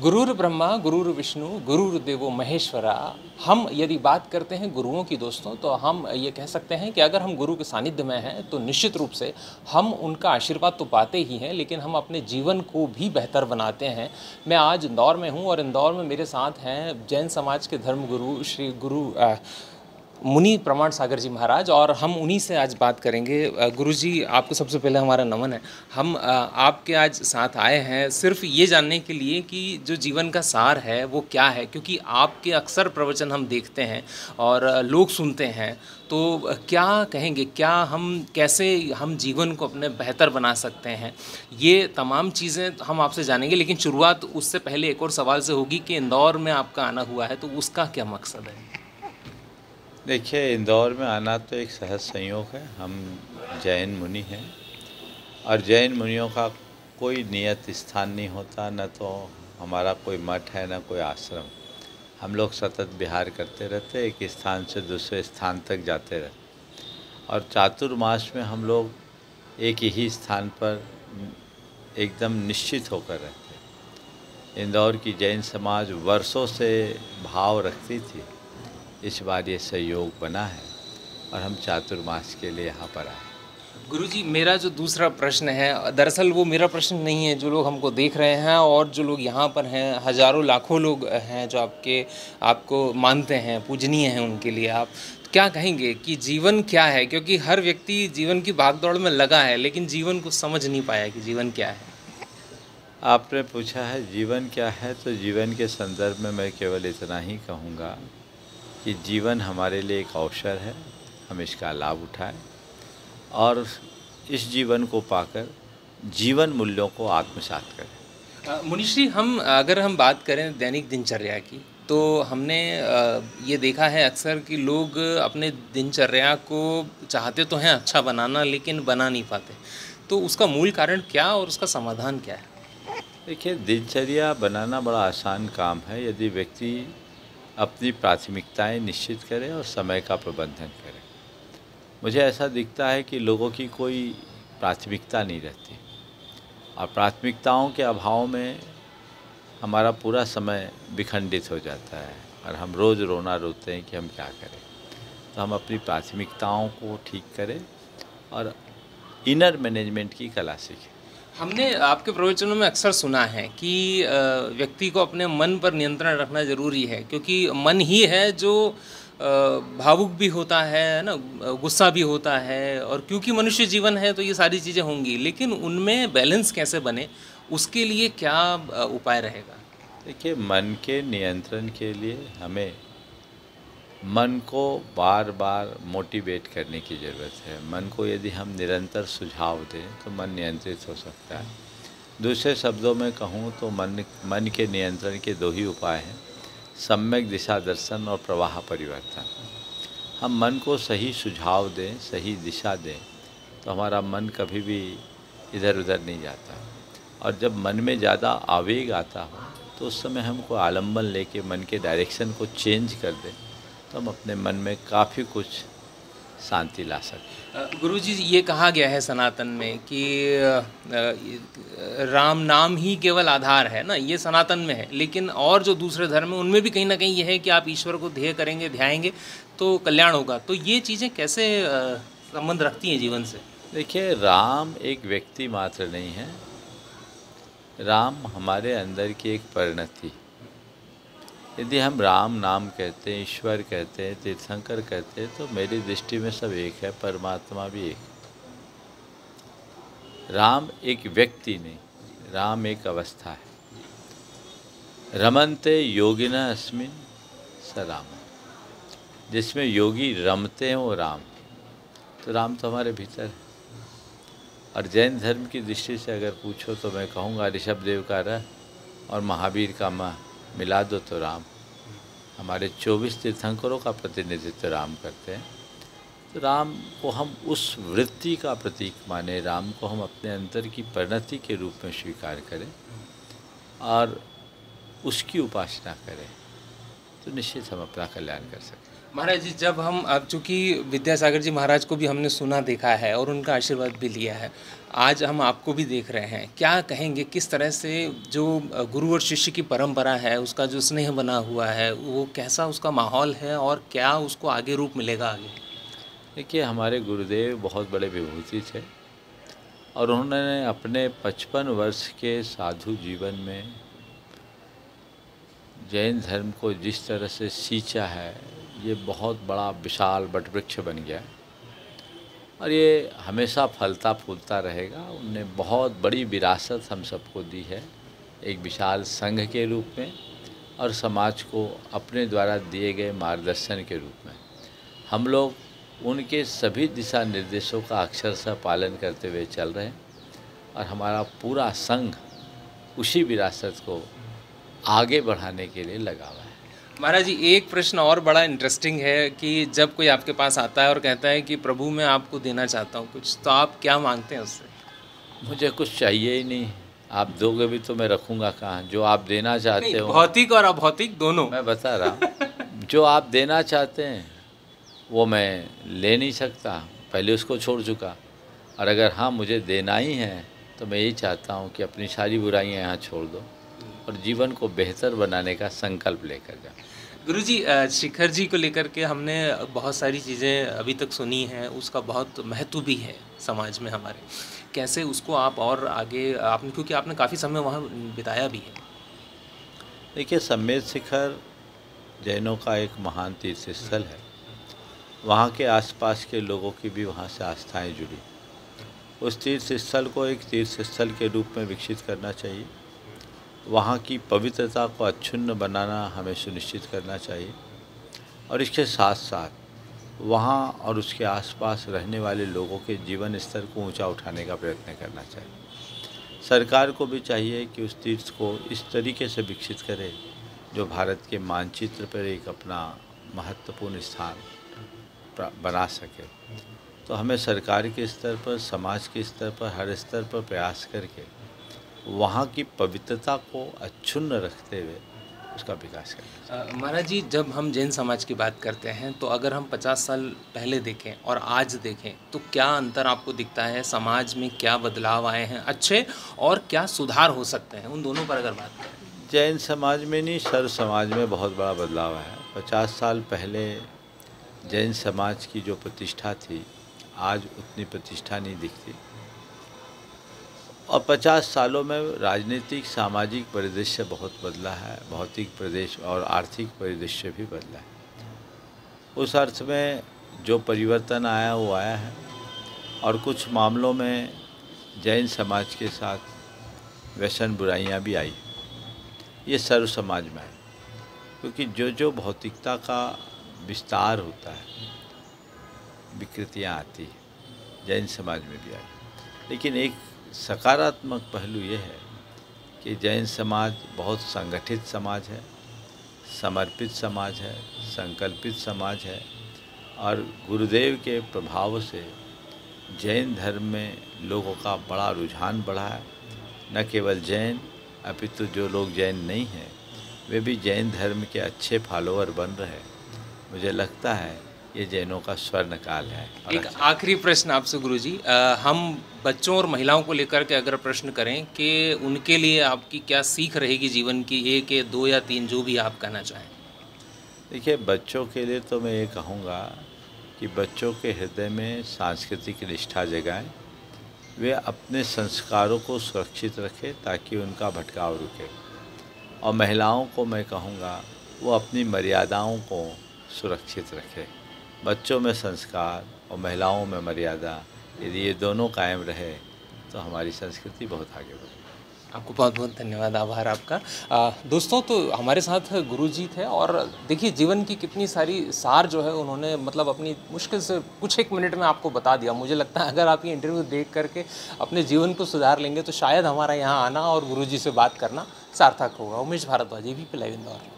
गुरुर् ब्रह्मा गुरुर्विष्णु गुरुर्देवो महेश्वरा। हम यदि बात करते हैं गुरुओं की दोस्तों, तो हम ये कह सकते हैं कि अगर हम गुरु के सानिध्य में हैं तो निश्चित रूप से हम उनका आशीर्वाद तो पाते ही हैं, लेकिन हम अपने जीवन को भी बेहतर बनाते हैं। मैं आज इंदौर में हूँ और इंदौर में मेरे साथ हैं जैन समाज के धर्मगुरु श्री गुरु मुनि प्रमाण सागर जी महाराज, और हम उन्हीं से आज बात करेंगे। गुरु जी, आपको सबसे पहले हमारा नमन है। हम आपके आज साथ आए हैं सिर्फ ये जानने के लिए कि जो जीवन का सार है वो क्या है, क्योंकि आपके अक्सर प्रवचन हम देखते हैं और लोग सुनते हैं। तो क्या कहेंगे, क्या हम कैसे हम जीवन को अपने बेहतर बना सकते हैं, ये तमाम चीज़ें हम आपसे जानेंगे। लेकिन शुरुआत उससे पहले एक और सवाल से होगी कि इंदौर में आपका आना हुआ है, तो उसका क्या मकसद है? देखिए, इंदौर में आना तो एक सहज संयोग है। हम जैन मुनि हैं और जैन मुनियों का कोई नियत स्थान नहीं होता, न तो हमारा कोई मठ है न कोई आश्रम। हम लोग सतत विहार करते रहते, एक स्थान से दूसरे स्थान तक जाते रहते और चातुर्मास में हम लोग एक ही स्थान पर एकदम निश्चित होकर रहते। इंदौर की जैन समाज वर्षों से भाव रखती थी। इस बार ये सहयोग बना है और हम चातुर्मास के लिए यहाँ पर आए। गुरुजी, मेरा जो दूसरा प्रश्न है, दरअसल वो मेरा प्रश्न नहीं है। जो लोग हमको देख रहे हैं और जो लोग यहाँ पर हैं, हज़ारों लाखों लोग हैं जो आपको मानते हैं, पूजनीय हैं, उनके लिए आप क्या कहेंगे कि जीवन क्या है? क्योंकि हर व्यक्ति जीवन की भागदौड़ में लगा है, लेकिन जीवन को समझ नहीं पाया कि जीवन क्या है। आपने पूछा है जीवन क्या है, तो जीवन के संदर्भ में मैं केवल इतना ही कहूँगा कि जीवन हमारे लिए एक अवसर है, हम इसका लाभ उठाएं और इस जीवन को पाकर जीवन मूल्यों को आत्मसात करें। मुनिश्री, अगर हम बात करें दैनिक दिनचर्या की, तो हमने ये देखा है अक्सर कि लोग अपने दिनचर्या को चाहते तो हैं अच्छा बनाना, लेकिन बना नहीं पाते। तो उसका मूल कारण क्या और उसका समाधान क्या है? देखिए, दिनचर्या बनाना बड़ा आसान काम है यदि व्यक्ति अपनी प्राथमिकताएं निश्चित करे और समय का प्रबंधन करे। मुझे ऐसा दिखता है कि लोगों की कोई प्राथमिकता नहीं रहती और प्राथमिकताओं के अभाव में हमारा पूरा समय विखंडित हो जाता है और हम रोज़ रोना रोते हैं कि हम क्या करें। तो हम अपनी प्राथमिकताओं को ठीक करें और इनर मैनेजमेंट की कला सीखें। हमने आपके प्रवचनों में अक्सर सुना है कि व्यक्ति को अपने मन पर नियंत्रण रखना ज़रूरी है, क्योंकि मन ही है जो भावुक भी होता है ना, गुस्सा भी होता है। और क्योंकि मनुष्य जीवन है तो ये सारी चीज़ें होंगी, लेकिन उनमें बैलेंस कैसे बने, उसके लिए क्या उपाय रहेगा? देखिए, मन के नियंत्रण के लिए हमें मन को बार बार मोटिवेट करने की ज़रूरत है। मन को यदि हम निरंतर सुझाव दें तो मन नियंत्रित हो सकता है। दूसरे शब्दों में कहूँ तो मन के नियंत्रण के दो ही उपाय हैं, सम्यक दिशा दर्शन और प्रवाह परिवर्तन। हम मन को सही सुझाव दें, सही दिशा दें, तो हमारा मन कभी भी इधर उधर नहीं जाता। और जब मन में ज़्यादा आवेग आता हो तो उस समय हमको आलम्बन लेके मन के डायरेक्शन को चेंज कर दें, तो हम अपने मन में काफ़ी कुछ शांति ला सकते। गुरुजी, ये कहा गया है सनातन में कि राम नाम ही केवल आधार है ना, ये सनातन में है। लेकिन और जो दूसरे धर्म है उनमें भी कहीं ना कहीं ये है कि आप ईश्वर को ध्येय करेंगे, ध्याएंगे तो कल्याण होगा। तो ये चीज़ें कैसे संबंध रखती हैं जीवन से? देखिए, राम एक व्यक्ति मात्र नहीं है, राम हमारे अंदर की एक परिणति। यदि हम राम नाम कहते हैं, ईश्वर कहते हैं, तीर्थंकर कहते हैं, तो मेरी दृष्टि में सब एक है, परमात्मा भी एक। राम एक व्यक्ति नहीं, राम एक अवस्था है। रमन्ते योगिना अस्मिन् स राम, जिसमें योगी रमते हैं वो राम। तो राम तो हमारे भीतर है। और जैन धर्म की दृष्टि से अगर पूछो तो मैं कहूँगा ऋषभदेव का र और महावीर का म मिला दो तो राम। हमारे 24 तीर्थंकरों का प्रतिनिधित्व राम करते हैं। तो राम को हम उस वृत्ति का प्रतीक माने, राम को हम अपने अंतर की परिणति के रूप में स्वीकार करें और उसकी उपासना करें, तो निश्चित हम अपना कल्याण कर सकते हैं। महाराज जी, जब हम अब चूँकि विद्यासागर जी महाराज को भी हमने सुना देखा है और उनका आशीर्वाद भी लिया है, आज हम आपको भी देख रहे हैं, क्या कहेंगे किस तरह से जो गुरु और शिष्य की परंपरा है, उसका जो स्नेह बना हुआ है, वो कैसा उसका माहौल है और क्या उसको आगे रूप मिलेगा आगे? देखिए, हमारे गुरुदेव बहुत बड़े विभूति थे और उन्होंने अपने 55 वर्ष के साधु जीवन में जैन धर्म को जिस तरह से सींचा है, ये बहुत बड़ा विशाल वटवृक्ष बन गया और ये हमेशा फलता फूलता रहेगा। उनने बहुत बड़ी विरासत हम सबको दी है, एक विशाल संघ के रूप में और समाज को अपने द्वारा दिए गए मार्गदर्शन के रूप में। हम लोग उनके सभी दिशा निर्देशों का अक्षरशः पालन करते हुए चल रहे हैं और हमारा पूरा संघ उसी विरासत को आगे बढ़ाने के लिए लगा हुआ है। महाराज जी, एक प्रश्न और बड़ा इंटरेस्टिंग है कि जब कोई आपके पास आता है और कहता है कि प्रभु मैं आपको देना चाहता हूँ कुछ, तो आप क्या मांगते हैं उससे? मुझे कुछ चाहिए ही नहीं, आप दोगे भी तो मैं रखूँगा कहाँ? जो आप देना चाहते हो, भौतिक और अभौतिक दोनों मैं बता रहा हूँ, जो आप देना चाहते हैं वो मैं ले नहीं सकता, पहले उसको छोड़ चुका। और अगर हाँ मुझे देना ही है तो मैं यही चाहता हूँ कि अपनी सारी बुराइयाँ यहाँ छोड़ दो और जीवन को बेहतर बनाने का संकल्प लेकर जाओ। गुरुजी, शिखर जी को लेकर के हमने बहुत सारी चीज़ें अभी तक सुनी हैं, उसका बहुत महत्व भी है समाज में हमारे। कैसे उसको आप और आगे आपने, क्योंकि आपने काफ़ी समय वहाँ बिताया भी है। देखिए, सम्मेद शिखर जैनों का एक महान तीर्थ स्थल है। वहाँ के आसपास के लोगों की भी वहाँ से आस्थाएं जुड़ी। उस तीर्थ स्थल को एक तीर्थ स्थल के रूप में विकसित करना चाहिए। वहाँ की पवित्रता को अक्षुण्ण बनाना हमें सुनिश्चित करना चाहिए और इसके साथ साथ वहाँ और उसके आसपास रहने वाले लोगों के जीवन स्तर को ऊंचा उठाने का प्रयत्न करना चाहिए। सरकार को भी चाहिए कि उस तीर्थ को इस तरीके से विकसित करे जो भारत के मानचित्र पर एक अपना महत्वपूर्ण स्थान बना सके। तो हमें सरकार के स्तर पर, समाज के स्तर पर, हर स्तर पर प्रयास करके वहाँ की पवित्रता को अक्षुण्ण रखते हुए उसका विकास करना। महाराज जी, जब हम जैन समाज की बात करते हैं तो अगर हम 50 साल पहले देखें और आज देखें तो क्या अंतर आपको दिखता है? समाज में क्या बदलाव आए हैं अच्छे, और क्या सुधार हो सकते हैं? उन दोनों पर अगर बात करें। जैन समाज में नहीं, सर्व समाज में बहुत बड़ा बदलाव है। 50 साल पहले जैन समाज की जो प्रतिष्ठा थी, आज उतनी प्रतिष्ठा नहीं दिखती और 50 सालों में राजनीतिक सामाजिक परिदृश्य बहुत बदला है, भौतिक प्रदेश और आर्थिक परिदृश्य भी बदला है। उस अर्थ में जो परिवर्तन आया वो आया है और कुछ मामलों में जैन समाज के साथ व्यसन बुराइयां भी आई। ये सर्व समाज में है, क्योंकि जो भौतिकता का विस्तार होता है, विकृतियाँ आती है, जैन समाज में भी आई। लेकिन एक सकारात्मक पहलू ये है कि जैन समाज बहुत संगठित समाज है, समर्पित समाज है, संकल्पित समाज है और गुरुदेव के प्रभाव से जैन धर्म में लोगों का बड़ा रुझान बढ़ा है। न केवल जैन, अपितु जो लोग जैन नहीं हैं वे भी जैन धर्म के अच्छे फॉलोअर बन रहे हैं। मुझे लगता है ये जैनों का स्वर्ण काल है। एक आखिरी प्रश्न आपसे गुरुजी, हम बच्चों और महिलाओं को लेकर के अगर प्रश्न करें कि उनके लिए आपकी क्या सीख रहेगी जीवन की, 1 या 2 या 3 जो भी आप कहना चाहें। देखिए, बच्चों के लिए तो मैं ये कहूँगा कि बच्चों के हृदय में सांस्कृतिक निष्ठा जगाएं, वे अपने संस्कारों को सुरक्षित रखें ताकि उनका भटकाव रुके। और महिलाओं को मैं कहूँगा वो अपनी मर्यादाओं को सुरक्षित रखें। बच्चों में संस्कार और महिलाओं में मर्यादा, यदि ये दोनों कायम रहे तो हमारी संस्कृति बहुत आगे बढ़ेगी। आपको बहुत बहुत धन्यवाद, आभार आपका। दोस्तों, तो हमारे साथ गुरुजी थे और देखिए जीवन की कितनी सारी सार जो है उन्होंने मतलब अपनी मुश्किल से कुछ 1 मिनट में आपको बता दिया। मुझे लगता है अगर आप ये इंटरव्यू देख करके अपने जीवन को सुधार लेंगे तो शायद हमारा यहाँ आना और गुरुजी से बात करना सार्थक होगा। Umesh Bhardwaj, ABP live Indore.